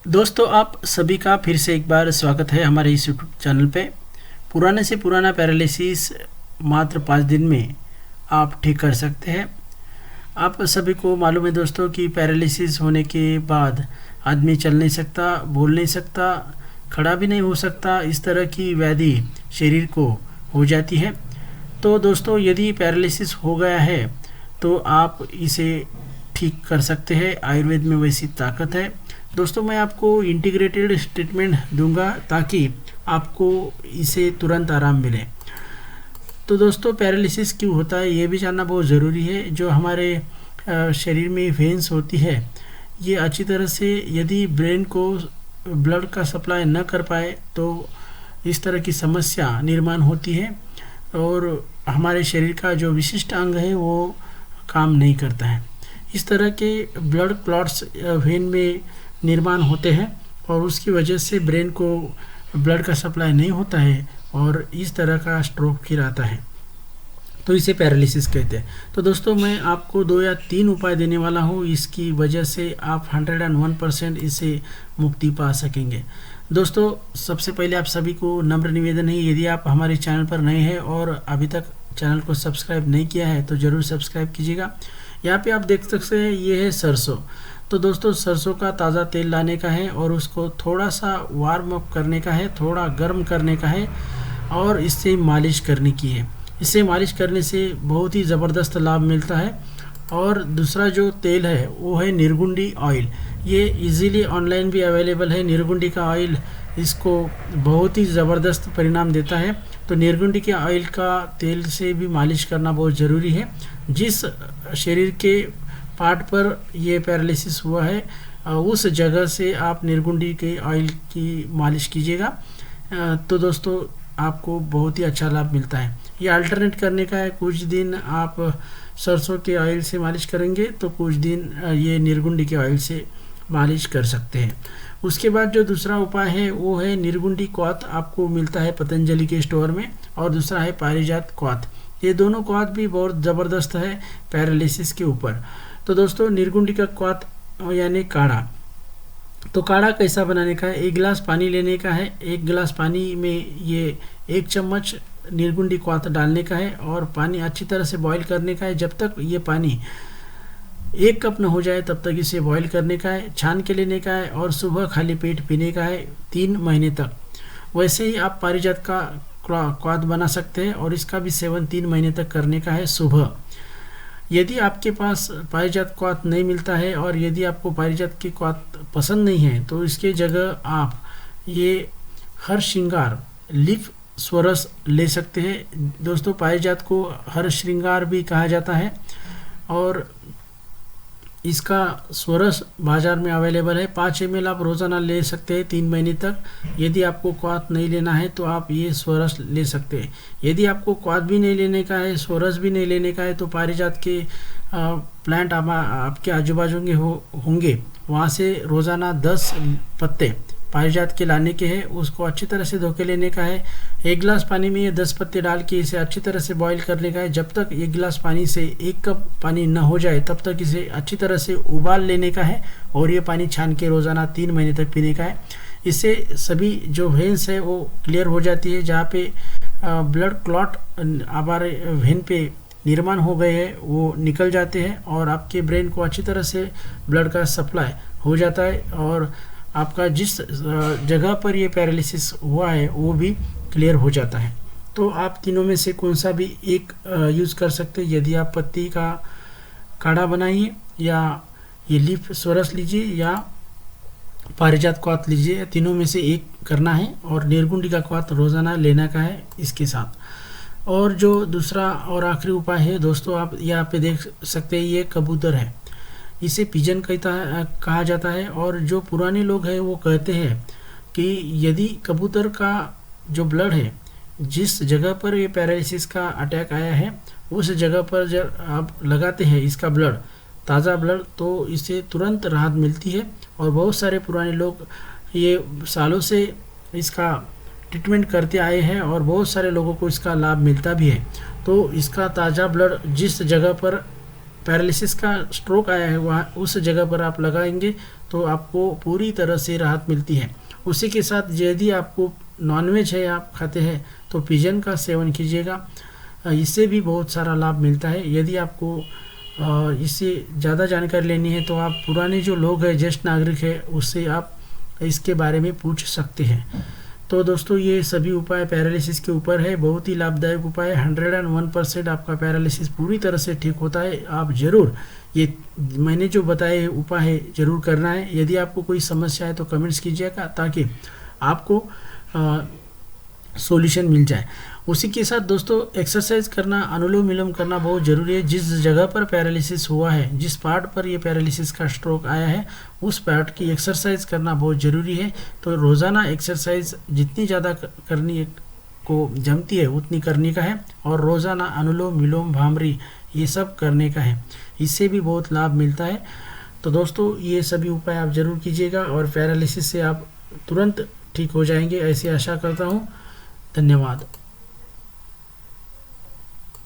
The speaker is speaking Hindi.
दोस्तों, आप सभी का फिर से एक बार स्वागत है हमारे इस यूट्यूब चैनल पे। पुराने से पुराना पैरालिसिस मात्र 5 दिन में आप ठीक कर सकते हैं। आप सभी को मालूम है दोस्तों कि पैरालिसिस होने के बाद आदमी चल नहीं सकता, बोल नहीं सकता, खड़ा भी नहीं हो सकता। इस तरह की व्याधि शरीर को हो जाती है। तो दोस्तों, यदि पैरालिसिस हो गया है तो आप इसे ठीक कर सकते हैं। आयुर्वेद में वैसी ताकत है। दोस्तों, मैं आपको इंटीग्रेटेड ट्रीटमेंट दूंगा ताकि आपको इसे तुरंत आराम मिले। तो दोस्तों, पैरालिसिस क्यों होता है ये भी जानना बहुत ज़रूरी है। जो हमारे शरीर में वेन्स होती है, ये अच्छी तरह से यदि ब्रेन को ब्लड का सप्लाई न कर पाए तो इस तरह की समस्या निर्माण होती है और हमारे शरीर का जो विशिष्ट अंग है वो काम नहीं करता है। इस तरह के ब्लड क्लॉट्स वेन में निर्माण होते हैं और उसकी वजह से ब्रेन को ब्लड का सप्लाई नहीं होता है और इस तरह का स्ट्रोक फिर आता है, तो इसे पैरालिसिस कहते हैं। तो दोस्तों, मैं आपको 2 या 3 उपाय देने वाला हूँ। इसकी वजह से आप 101% इससे मुक्ति पा सकेंगे। दोस्तों, सबसे पहले आप सभी को नम्र निवेदन है, यदि आप हमारे चैनल पर नए हैं और अभी तक चैनल को सब्सक्राइब नहीं किया है तो ज़रूर सब्सक्राइब कीजिएगा। यहाँ पे आप देख सकते हैं, ये है सरसों। तो दोस्तों, सरसों का ताज़ा तेल लाने का है और उसको थोड़ा सा वार्म अप करने का है, थोड़ा गर्म करने का है और इससे मालिश करने की है। इससे मालिश करने से बहुत ही ज़बरदस्त लाभ मिलता है। और दूसरा जो तेल है वो है निर्गुंडी ऑयल। ये इजीली ऑनलाइन भी अवेलेबल है। निर्गुंडी का ऑयल इसको बहुत ही ज़बरदस्त परिणाम देता है। तो निर्गुंडी के ऑयल का तेल से भी मालिश करना बहुत ज़रूरी है। जिस शरीर के पार्ट पर ये पैरालिसिस हुआ है उस जगह से आप निर्गुंडी के ऑयल की मालिश कीजिएगा। तो दोस्तों, आपको बहुत ही अच्छा लाभ मिलता है। ये अल्टरनेट करने का है। कुछ दिन आप सरसों के ऑयल से मालिश करेंगे तो कुछ दिन ये निर्गुंडी के ऑयल से मालिश कर सकते हैं। उसके बाद जो दूसरा उपाय है वो है निर्गुंडी क्वाथ। आपको मिलता है पतंजलि के स्टोर में। और दूसरा है पारिजात क्वाथ। ये दोनों क्वाथ भी बहुत ज़बरदस्त है पैरालिसिस के ऊपर। तो दोस्तों, निर्गुंडी का क्वाथ यानी काढ़ा। तो काढ़ा कैसा बनाने का है? 1 गिलास पानी लेने का है। 1 गिलास पानी में ये 1 चम्मच निर्गुंडी क्वाथ डालने का है और पानी अच्छी तरह से बॉईल करने का है। जब तक ये पानी 1 कप न हो जाए तब तक इसे बॉईल करने का है, छान के लेने का है और सुबह खाली पेट पीने का है 3 महीने तक। वैसे ही आप पारिजात का क्वाथ बना सकते हैं और इसका भी सेवन 3 महीने तक करने का है सुबह। यदि आपके पास पारिजात क्वाथ नहीं मिलता है और यदि आपको पारिजात की क्वाथ पसंद नहीं है तो इसके जगह आप ये हर श्रृंगार लीफ स्वरस ले सकते हैं। दोस्तों, पारिजात को हर श्रृंगार भी कहा जाता है और इसका स्वरस बाज़ार में अवेलेबल है। 5 ml आप रोज़ाना ले सकते हैं 3 महीने तक। यदि आपको क्वाथ नहीं लेना है तो आप ये स्वरस ले सकते हैं। यदि आपको क्वाथ भी नहीं लेने का है, स्वरस भी नहीं लेने का है तो पारिजात के प्लांट आपके आजू बाजू होंगे, वहाँ से रोज़ाना 10 पत्ते पारिजात के लाने के हैं। उसको अच्छी तरह से धो के लेने का है। 1 गिलास पानी में ये 10 पत्ते डाल के इसे अच्छी तरह से बॉईल करने का है। जब तक 1 गिलास पानी से 1 कप पानी न हो जाए तब तक इसे अच्छी तरह से उबाल लेने का है और ये पानी छान के रोज़ाना 3 महीने तक पीने का है। इससे सभी जो वेन्स है वो क्लियर हो जाती है। जहाँ पे ब्लड क्लॉट हमारे वेन पे निर्माण हो गए हैं वो निकल जाते हैं और आपके ब्रेन को अच्छी तरह से ब्लड का सप्लाई हो जाता है और आपका जिस जगह पर ये पैरालिसिस हुआ है वो भी क्लियर हो जाता है। तो आप तीनों में से कौन सा भी एक यूज़ कर सकते हैं। यदि आप पत्ती का काढ़ा बनाइए या ये लीफ स्वरस लीजिए या पारिजात क्वाथ लीजिए, तीनों में से एक करना है और निर्गुंडी का क्वाथ रोज़ाना लेना का है इसके साथ। और जो दूसरा और आखिरी उपाय है दोस्तों, आप यहाँ पे देख सकते हैं, ये कबूतर है। इसे पिजन कहा जाता है और जो पुराने लोग हैं वो कहते हैं कि यदि कबूतर का जो ब्लड है, जिस जगह पर ये पैरालिसिस का अटैक आया है उस जगह पर जब आप लगाते हैं इसका ब्लड, ताज़ा ब्लड, तो इससे तुरंत राहत मिलती है। और बहुत सारे पुराने लोग ये सालों से इसका ट्रीटमेंट करते आए हैं और बहुत सारे लोगों को इसका लाभ मिलता भी है। तो इसका ताज़ा ब्लड जिस जगह पर पैरालिसिस का स्ट्रोक आया है वहाँ उस जगह पर आप लगाएंगे तो आपको पूरी तरह से राहत मिलती है। उसी के साथ यदि आपको नॉनवेज है, आप खाते हैं, तो पिजन का सेवन कीजिएगा, इससे भी बहुत सारा लाभ मिलता है। यदि आपको इससे ज़्यादा जानकारी लेनी है तो आप पुराने जो लोग हैं, ज्येष्ठ नागरिक है, उससे आप इसके बारे में पूछ सकते हैं। तो दोस्तों ये सभी उपाय पैरालिसिस के ऊपर है, बहुत ही लाभदायक उपाय है। 101% आपका पैरालिसिस पूरी तरह से ठीक होता है। आप ज़रूर ये मैंने जो बताए उपाय है ज़रूर करना है। यदि आपको कोई समस्या है तो कमेंट्स कीजिएगा ताकि आपको सॉल्यूशन मिल जाए। उसी के साथ दोस्तों एक्सरसाइज करना, अनुलोम विलोम करना बहुत ज़रूरी है। जिस जगह पर पैरालिसिस हुआ है, जिस पार्ट पर ये पैरालिसिस का स्ट्रोक आया है, उस पार्ट की एक्सरसाइज करना बहुत ज़रूरी है। तो रोज़ाना एक्सरसाइज जितनी ज़्यादा करनी को जमती है उतनी करने का है, और रोज़ाना अनुलोम विलोम भामरी ये सब करने का है, इससे भी बहुत लाभ मिलता है। तो दोस्तों ये सभी उपाय आप ज़रूर कीजिएगा और पैरालिसिस से आप तुरंत ठीक हो जाएंगे, ऐसी आशा करता हूँ। धन्यवाद।